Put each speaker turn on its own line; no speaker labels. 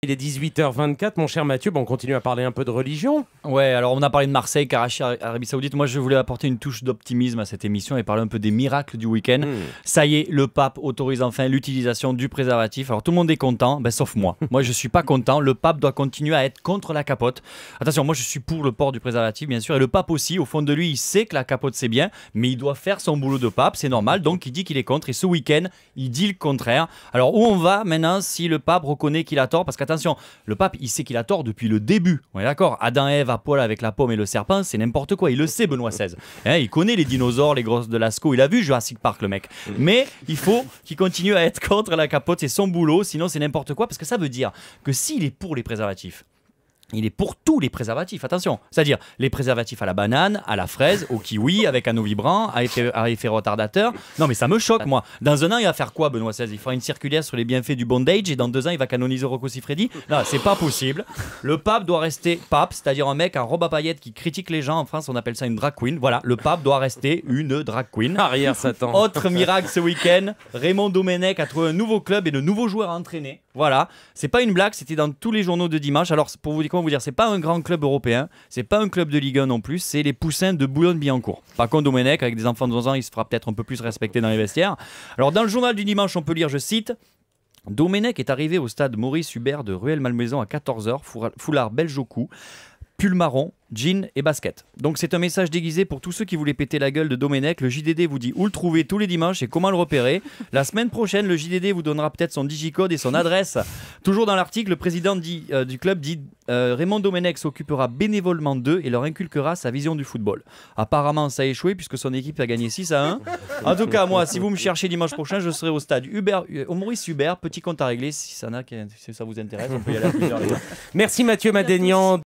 Il est 18h24, mon cher Mathieu. Bon, on continue à parler un peu de religion.
Ouais, alors on a parlé de Marseille, Karachi, Arabie Saoudite. Moi, je voulais apporter une touche d'optimisme à cette émission et parler un peu des miracles du week-end. Ça y est, le pape autorise enfin l'utilisation du préservatif. Alors tout le monde est content, sauf moi. Moi, je suis pas content. Le pape doit continuer à être contre la capote. Attention, moi, je suis pour le port du préservatif, bien sûr. Et le pape aussi, au fond de lui, il sait que la capote, c'est bien, mais il doit faire son boulot de pape. C'est normal. Donc, il dit qu'il est contre. Et ce week-end, il dit le contraire. Alors, où on va maintenant si le pape reconnaît qu'il a tort? Parce qu'attention, le pape, il sait qu'il a tort depuis le début. On est d'accord? Adam et Ève à poil avec la pomme et le serpent, c'est n'importe quoi. Il le sait, Benoît XVI. Il connaît les dinosaures, les grosses de Lascaux. Il a vu Jurassic Park, le mec. Mais il faut qu'il continue à être contre la capote. C'est son boulot. Sinon, c'est n'importe quoi. Parce que ça veut dire que s'il est pour les préservatifs, il est pour tous les préservatifs, attention. C'est-à-dire les préservatifs à la banane, à la fraise, au kiwi, avec un eau vibrant, à effet retardateur. Non mais ça me choque, moi. Dans un an, il va faire quoi, Benoît XVI? Il fera une circulaire sur les bienfaits du bondage et dans 2 ans, il va canoniser Rocco Siffredi? Non, c'est pas possible. Le pape doit rester pape, c'est-à-dire un mec en robe à paillettes qui critique les gens. En France, on appelle ça une drag queen. Voilà, le pape doit rester une drag queen.
Arrière Satan.
Autre miracle ce week-end, Raymond Domenech a trouvé un nouveau club et de nouveaux joueurs à entraîner. Voilà, c'est pas une blague, c'était dans tous les journaux de dimanche. Alors pour vous dire, comment vous dire, c'est pas un grand club européen, c'est pas un club de Ligue 1 non plus, c'est les Poussins de Boulogne-Billancourt. Par contre, Domenech, avec des enfants de 11 ans, il se fera peut-être un peu plus respecter dans les vestiaires. Alors dans le journal du dimanche, on peut lire, je cite: Domenech est arrivé au stade Maurice Hubert de Rueil-Malmaison à 14h, foulard belge au cou, pull marron, jean et basket. Donc c'est un message déguisé pour tous ceux qui voulaient péter la gueule de Domenech. Le JDD vous dit où le trouver tous les dimanches et comment le repérer. La semaine prochaine, le JDD vous donnera peut-être son digicode et son adresse. Toujours dans l'article, le président du club dit Raymond Domenech s'occupera bénévolement d'eux et leur inculquera sa vision du football. Apparemment, ça a échoué puisque son équipe a gagné 6-1. En tout cas, moi, si vous me cherchez dimanche prochain, je serai au stade au Maurice Hubert. Petit compte à régler si ça vous intéresse. On peut y aller à plusieurs, les gars.
Merci Mathieu Madénian.